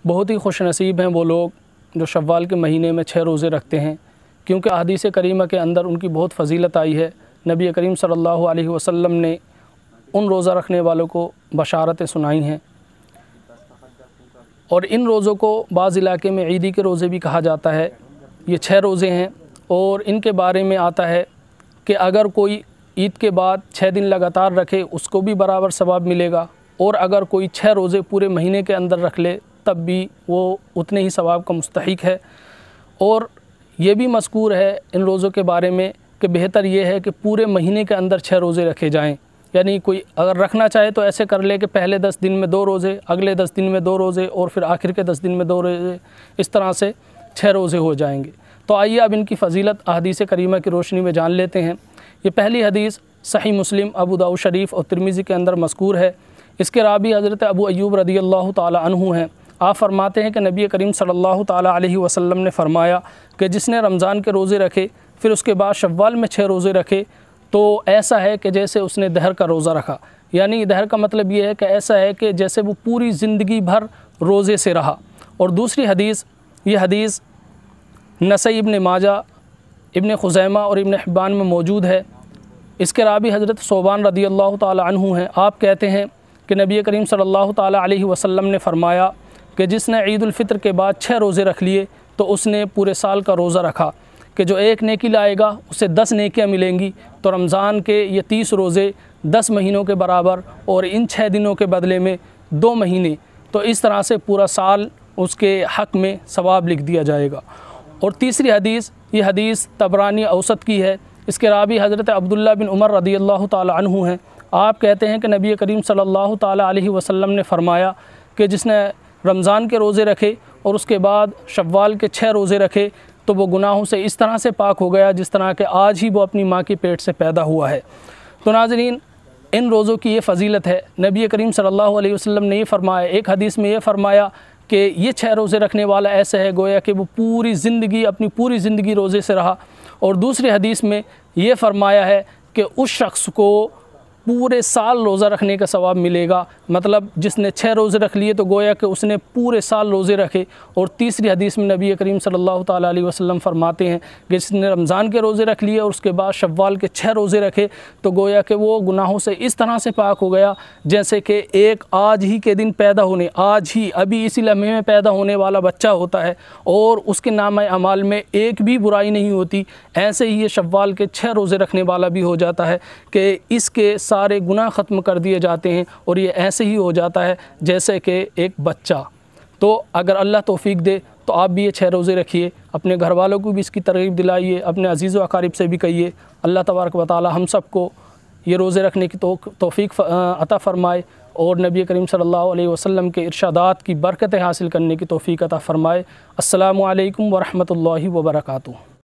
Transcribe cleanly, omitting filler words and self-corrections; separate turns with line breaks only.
बहुत ही खुशनसीब हैं वो लोग जो शव्वाल के महीने में 6 रोज़े रखते हैं, क्योंकि हदीस करीमा के अंदर उनकी बहुत फ़जीलत आई है। नबी करीम सल्लल्लाहु अलैहि वसल्लम ने उन रोज़ा रखने वालों को बशारतें सुनाई हैं। और इन रोज़ों को बाज़ इलाके में ईदी के रोज़े भी कहा जाता है। ये 6 रोज़े हैं और इनके बारे में आता है कि अगर कोई ईद के बाद 6 दिन लगातार रखे उसको भी बराबर सवाब मिलेगा, और अगर कोई 6 रोज़े पूरे महीने के अंदर रख ले तब भी वो उतने ही सवाब का मुस्तहिक है। और ये भी मज़कूर है इन रोज़ों के बारे में कि बेहतर ये है कि पूरे महीने के अंदर 6 रोज़े रखे जाएं। यानी कोई अगर रखना चाहे तो ऐसे कर ले कि पहले 10 दिन में 2 रोज़े, अगले 10 दिन में 2 रोज़े और फिर आखिर के 10 दिन में 2 रोज़े, इस तरह से 6 रोज़े हो जाएंगे। तो आइए अब इनकी फ़जीलत अहदीस करीमा की रोशनी में जान लेते हैं। ये पहली हदीस सही मुस्लिम, अबू दाऊद शरीफ और तिरमिज़ी के अंदर मज़कूर है। इसके रावी हज़रत अबू अय्यूब रदियल्लाहु ताला अन्हु हैं। आप फरमाते हैं कि नबी करीम सल्लल्लाहु ताला अलैहि वसल्लम ने फ़रमाया कि जिसने रमज़ान के रोज़े रखे फिर उसके बाद शव्वाल में 6 रोज़े रखे तो ऐसा है कि जैसे उसने दहर का रोज़ा रखा। यानी दहर का मतलब ये है कि ऐसा है कि जैसे वो पूरी ज़िंदगी भर रोज़े से रहा। और दूसरी हदीस, ये हदीस नसई इब्न माजा, इब्न खुज़ैमा और इब्न हिब्बान में मौजूद है। इसके रावी हज़रत सोबान रदियल्लाहु ताला अन्हु हैं। आप कहते हैं कि नबी करीम सल्लल्लाहु ताला अलैहि वसल्लम ने फ़रमाया कि जिसने ईद उल फ़ितर के बाद 6 रोज़े रख लिए तो उसने पूरे साल का रोज़ा रखा, कि जो 1 नेकी लाएगा उसे 10 नेकियाँ मिलेंगी। तो रमज़ान के ये 30 रोज़े 10 महीनों के बराबर, और इन 6 दिनों के बदले में 2 महीने, तो इस तरह से पूरा साल उसके हक़ में सवाब लिख दिया जाएगा। और तीसरी हदीस, ये हदीस तबरानी औसत की है। इसके रावी हज़रत अब्दुल्ला बिन उमर रदियल्लाहु ताला अन्हु हैं। आप कहते हैं कि नबी करीम सल्लल्लाहु ताला अलैहि वसल्लम ने फ़रमाया कि जिसने रमज़ान के रोज़े रखे और उसके बाद शव्वाल के 6 रोज़े रखे तो वो गुनाहों से इस तरह से पाक हो गया जिस तरह के आज ही वो अपनी माँ के पेट से पैदा हुआ है। तो नाज़रीन, इन रोज़ों की ये फ़जीलत है। नबी करीम सल्लल्लाहु अलैहि वसल्लम ने ये फ़रमाया, एक हदीस में ये फ़रमाया कि ये 6 रोज़े रखने वाला ऐसा है गोया कि वो पूरी ज़िंदगी, अपनी पूरी ज़िंदगी रोज़े से रहा। और दूसरी हदीस में ये फ़रमाया है कि उस शख्स को पूरे साल रोज़ा रखने का सवाब मिलेगा। मतलब जिसने 6 रोज़े रख लिए तो गोया कि उसने पूरे साल रोज़े रखे। और तीसरी हदीस में नबी करीम सल्लल्लाहु ताला अलैहि वसल्लम फ़रमाते हैं कि जिसने रमज़ान के रोज़े रख लिए और उसके बाद शव्वाल के 6 रोज़े रखे तो गोया कि वो गुनाहों से इस तरह से पाक हो गया जैसे कि एक आज ही के दिन पैदा होने, आज ही अभी इसी लम्हे में पैदा होने वाला बच्चा होता है और उसके नाम अमाल में एक भी बुराई नहीं होती। ऐसे ही ये शव्वाल के 6 रोज़े रखने वाला भी हो जाता है कि इसके सारे गुनाह ख़त्म कर दिए जाते हैं और ये ऐसे ही हो जाता है जैसे कि एक बच्चा। तो अगर अल्लाह तौफ़ीक दे तो आप भी ये 6 रोज़े रखिए, अपने घर वालों को भी इसकी तरग़ीब दिलाइए, अपने अज़ीज़ व अक़ारिब से भी कहिए। अल्लाह तबारक व तआला हम सब को ये रोज़े रखने की तौफ़ीक अता फ़रमाए और नबी करीम सल्लल्लाहु अलैहि वसल्लम के इरशादात की बरकतें हासिल करने की तौफ़ीक अता फ़रमाए। अस्सलामु अलैकुम व रहमतुल्लाहि व बरकातुहू।